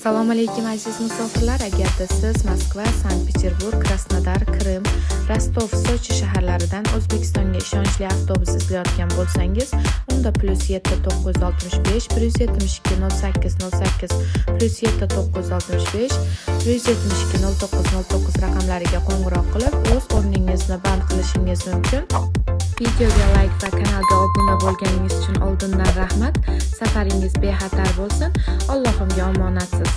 Assalomu alaykum aziz musofirlar. Agarda siz Moskva, Sankt-Peterburg, Krasnodar, Qrim, Rostov, Sochi shaharlaridan O'zbekistonga ishonchli avtobus izlayotgan bo'lsangiz, unda +7 965 172 08 08 +7 965 172 09 09 raqamlariga qo'ng'iroq qilib, o'z o'rningizni band qilishingiz mumkin. Videoga like va kanalga obuna bo'lganingiz uchun oldindan rahmat. Safaringiz bexatar bo'lsin. Allohimga omonatsiz.